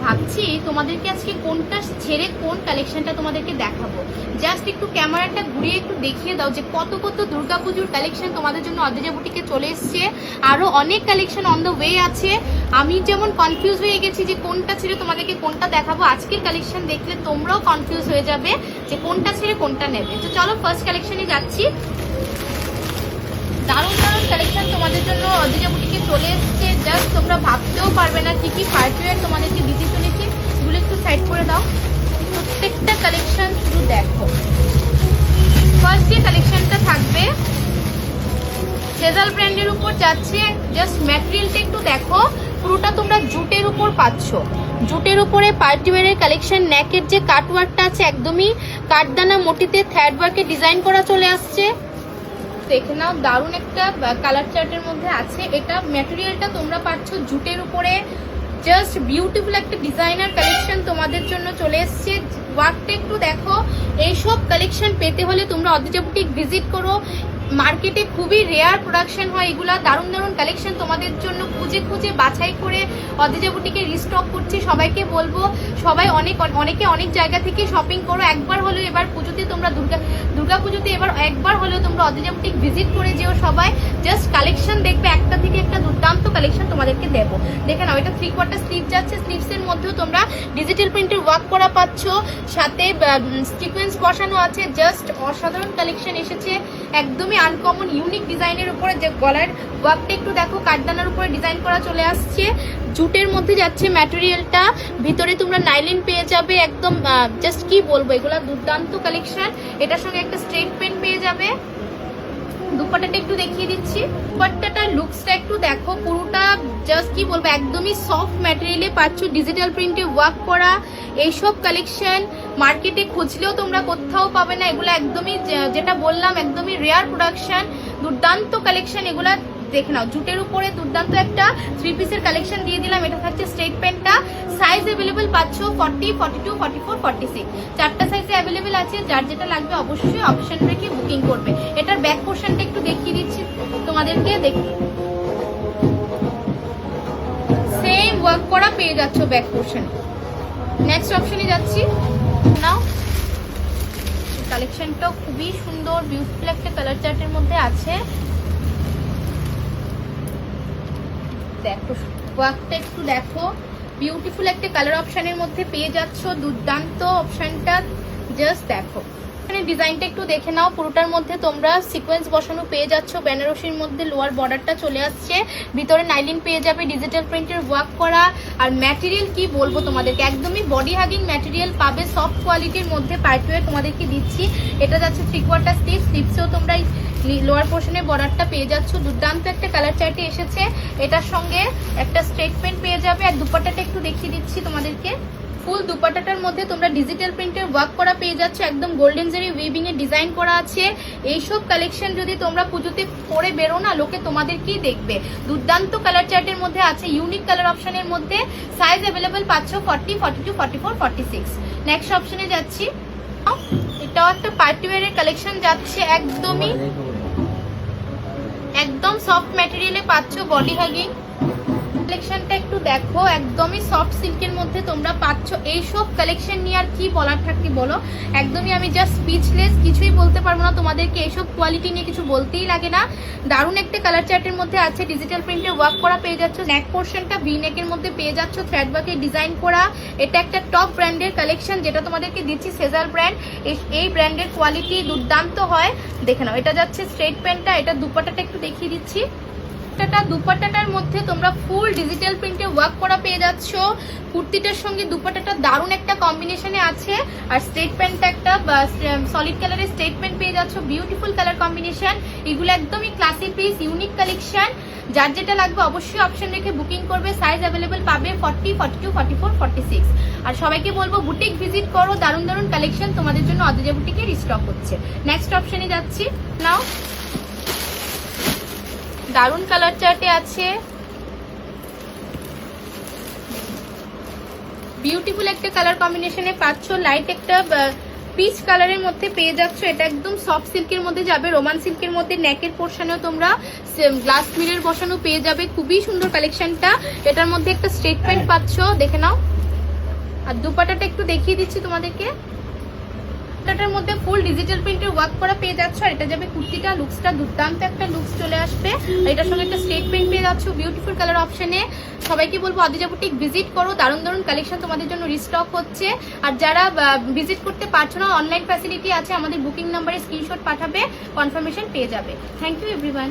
ভাবছি তোমাদেরকে আজকে কোনটা ছেড়ে কোন কালেকশনটা তোমাদেরকে দেখাবো। জাস্ট একটু ক্যামেরাটা ঘুরিয়ে একটু দেখিয়ে দাও যে কত কত দুর্গাপুজোর কালেকশন তোমাদের জন্য অদ্রিজা বুটিকে চলে এসছে। আরও অনেক কালেকশন অন দ্য ওয়ে আছে। আমি যেমন কনফিউজ হয়ে গেছি যে কোনটা ছেড়ে তোমাদেরকে কোনটা দেখাবো, আজকের কালেকশন দেখলে তোমরাও কনফিউজ হয়ে যাবে যে কোনটা ছেড়ে কোনটা নেবে। তো চলো ফার্স্ট কালেকশনে যাচ্ছি। দারুণ দারুণ কালেকশন তোমাদের জন্য অদ্রিজা বুটিকে চলে এসছে। জাস্ট তোমরা ভাবতেও পারবে না কি কি পার্টিওয়ার তোমাদেরকে দিতে চলেছি। এগুলো একটু সাইড করে দাও, প্রত্যেকটা কালেকশন শুধু দেখো। ফার্স্ট যে কালেকশনটা থাকবে সেজাল ব্র্যান্ডের উপর যাচ্ছে। জাস্ট ম্যাটেরিয়ালটা একটু দেখো, পুরোটা তোমরা জুটের উপর পাচ্ছ। জুটের উপরে পার্টিওয়ারের কালেকশন। নেকের যে কাটওয়ার্কটা আছে একদমই কাঠদানা মোটিতে থ্রেড ওয়ার্কে ডিজাইন করা চলে আসছে। দেখে নাও, দারুণ একটা কালার চার্টের মধ্যে আছে। এটা ম্যাটেরিয়ালটা তোমরা পাচ্ছ জুটের উপরে। জাস্ট বিউটিফুল একটা ডিজাইনার কালেকশন তোমাদের জন্য চলে এসছে। ওয়ার্কটা একটু দেখো। এইসব কালেকশন পেতে হলে তোমরা অদ্রিজা বুটিক ভিজিট করো। মার্কেটে খুবই রেয়ার প্রোডাকশন হয় এগুলা। দারুণ দারুণ কালেকশন তোমাদের জন্য খুঁজে খুঁজে বাছাই করে অদ্রিজা বুটিকে রিস্টক করছি। সবাইকে বলবো সবাই অনেকে অনেক জায়গা থেকে শপিং করো। একবার হলেও এবার পুজোতে তোমরা দুর্গা পুজোতে এবার একবার হলেও তোমরা অদ্রিজা বুটিক ভিজিট করে যেও সবাই। জাস্ট কালেকশন দেখবে, একটা থেকে একটা দুর্দান্ত কালেকশন তোমাদেরকে দেবো। দেখে নাও, এটা 3/4 স্লিভ যাচ্ছে। স্লিভসের মধ্যেও তোমরা ডিজিটাল প্রিন্টের ওয়ার্ক করা পাচ্ছ, সাথে সিকোয়েন্স বসানো আছে। জাস্ট অসাধারণ কালেকশন এসেছে, একদমই আনকমন ইউনিক ডিজাইনের উপরে। যে গলার ওয়ার্কটা একটু দেখো, কাঠদানার উপরে ডিজাইন করা চলে আসছে। জুটের মধ্যে যাচ্ছে ম্যাটেরিয়ালটা, ভিতরে তোমরা নাইলিন পেয়ে যাবে। একদম জাস্ট কি বলবো, এগুলা দুর্দান্ত কালেকশন। এটার সঙ্গে একটা স্ট্রেট পেন পেয়ে যাবে। দুপাট্টাটা একটু দেখিয়ে দিচ্ছি। দুপাট্টাটার লুকসটা একটু দেখো, পুরোটা জাস্ট কি বলবো একদমই সফট ম্যাটেরিয়ালে পাচ্ছ, ডিজিটাল প্রিন্টে ওয়ার্ক করা। এইসব কালেকশন মার্কেটে খুঁজলেও তোমরা কোথাও পাবে না। এগুলো একদমই যেটা বললাম একদমই রেয়ার প্রোডাকশন, দুর্দান্ত কালেকশন এগুলা। দেখে নাও, জুটের উপরে দুর্দান্ত একটা 3 পিসের কালেকশন দিয়ে দিলাম। এটা থাকছে স্ট্রেট প্যান্টটা। সাইজ অ্যাভেলেবেল পাচ্ছ 40, 42, 44, 46, চারটা সাইজে অ্যাভেলেবেল আছে। যার যেটা লাগবে অবশ্যই অপশন রেখে বুকিং করবে। এটার ব্যাক পোর্শনটা একটু দেখিয়ে দিচ্ছি তোমাদেরকে। সেম ওয়ার্ক করা পেয়ে যাচ্ছ ব্যাক পোর্শন। নেক্সট অপশনে যাচ্ছি। নাও, কালেকশনটাও খুবই সুন্দর, বিউটিফুল একটা কালার চার্টের মধ্যে আছে। দেখো ওয়ার্কটা একটু দেখো, বিউটিফুল একটা কালার অপশনের মধ্যে পেয়ে যাচ্ছ। দুর্দান্ত অপশনটা জাস্ট দেখো। এখানে ডিজাইনটা একটু দেখে নাও, পুরোটার মধ্যে তোমরা সিকোয়েন্স বসানো পেয়ে যাচ্ছ। বেনারসির মধ্যে লোয়ার বর্ডারটা চলে আসছে, ভিতরে নাইলিন পেয়ে যাবে, ডিজিটাল প্রিন্টের ওয়ার্ক করা। আর ম্যাটেরিয়াল কি বলবো তোমাদেরকে, একদমই বডি হাগিং ম্যাটেরিয়াল পাবে, সফট কোয়ালিটির মধ্যে পার্টিওয়ার তোমাদেরকে দিচ্ছি। এটা যাচ্ছে 3/4 স্লিভ। স্লিভসেও তোমরা লোয়ার পোর্শনে বর্ডারটা পেয়ে যাচ্ছ। দুর্দান্ত একটা কালার চার্টে এসেছে। এটার সঙ্গে একটা স্ট্রেট পেন পেয়ে যাবে। আর দুপাট্টাটা একটু দেখিয়ে দিচ্ছি তোমাদেরকে। ফুল দুপাট্টাটার মধ্যে তোমরা ডিজিটাল প্রিন্টের ওয়ার্ক করা পেয়ে যাচ্ছ। একদম গোল্ডেন জারি উইভিং এর ডিজাইন করা আছে। এইসব কালেকশন যদি তোমরা পুজোতে পরে বেরো না, লোকে তোমাদেরকেই দেখবে। দুর্দান্ত কালার চার্টের মধ্যে আছে, ইউনিক কালার অপশনের মধ্যে। সাইজ অ্যাভেলেবেল পাচ্ছ 40, 42, 44, 46। নেক্সট অপশনে যাচ্ছি। এটাও একটা পার্টিওয়ারের কালেকশন যাচ্ছে, একদম সফট ম্যাটেরিয়ালে পাচ্ছ, বডি হাগিং। কালেকশনটা একটু দেখো, একদমই সফট সিল্কের মধ্যে তোমরা পাচ্ছ। এইসব কালেকশন নিয়ে আর কি বলার থাকতে বলো, একদমই আমি জাস্ট স্পিচলেস, কিছুই বলতে পারবো না তোমাদেরকে। এইসব কোয়ালিটি নিয়ে কিছু বলতেই লাগে না। দারুণ একটা কালার চার্টের মধ্যে আছে, ডিজিটাল প্রিন্টের ওয়ার্ক করা পেয়ে যাচ্ছ। নেক পোর্শনটা ভি নেকের মধ্যে পেয়ে যাচ্ছ, থ্রেড ওয়ার্কের ডিজাইন করা। এটা একটা টপ ব্র্যান্ডের কালেকশন, যেটা তোমাদেরকে দিচ্ছি সেজাল ব্র্যান্ড। এই ব্র্যান্ডের কোয়ালিটি দুর্দান্ত হয়। দেখে নাও, এটা যাচ্ছে স্ট্রেট প্যান্টটা। এটা দুপাট্টাটা একটু দেখিয়ে দিচ্ছি। দুপাট্টাটার মধ্যে তোমরা ফুল ডিজিটাল প্রিন্টে ওয়ার্ক করা পেয়ে যাচ্ছ। কুর্তিটার সঙ্গে দুপাট্টাটা দারুণ একটা কম্বিনেশনে আছে। আর স্ট্রেট প্যান্টটা একটা সলিড কালারের স্ট্রেট প্যান্ট পেয়ে যাচ্ছ, বিউটিফুল কালার কম্বিনেশন। এগুলো একদমই ক্লাসি পিস, ইউনিক কালেকশন। যার যেটা লাগবে অবশ্যই অপশন রেখে বুকিং করবে। সাইজ অ্যাভেলেবেল পাবে 40, 42, 44, 46। আর সবাইকে বলবো বুটিক ভিজিট করো, দারুণ দারুণ কালেকশন তোমাদের জন্য অদ্রিজা বুটিকে রিস্টক হচ্ছে। নেক্সট অপশনে যাচ্ছি। নাও, দারুণ কালার চার্টে আছে, বিউটিফুল একটা কালার কম্বিনেশনে পাচ্ছ। লাইট একটা পিচ কালারের মধ্যে পেয়ে যাচ্ছ। এটা একদম সফট সিল্কের মধ্যে যাবে, রোমান সিল্কের মধ্যে। নেকের পোর্শনেও তোমরা গ্লাস মিরর বসানো পেয়ে যাবে। খুবই সুন্দর কালেকশনটা। এটার মধ্যে একটা স্ট্রেট প্যান্ট পাচ্ছ, দেখে নাও। আর দুপাট্টাটা একটু দেখিয়ে দিচ্ছি তোমাদেরকে। দুপাট্টাটার মধ্যে ফুল ডিজিটাল প্রিন্টের ওয়ার্ক করা পেয়ে যাচ্ছ। আর এটা যাবে কুর্তিটা, লুকসটা দুর্দান্ত একটা লুকস চলে আসবে। আর এটার সঙ্গে একটা স্টেট প্রিন্ট পেয়ে যাচ্ছ বিউটিফুল কালার অপশনে। সবাইকে বলবো অদিজা বুটিক ভিজিট করো, দারুণ দারুণ কালেকশন তোমাদের জন্য রিস্টক হচ্ছে। আর যারা ভিজিট করতে পারছো না, অনলাইন ফ্যাসিলিটি আছে, আমাদের বুকিং নাম্বারে স্ক্রিনশট পাঠাবে, কনফার্মেশন পেয়ে যাবে। Thank you everyone.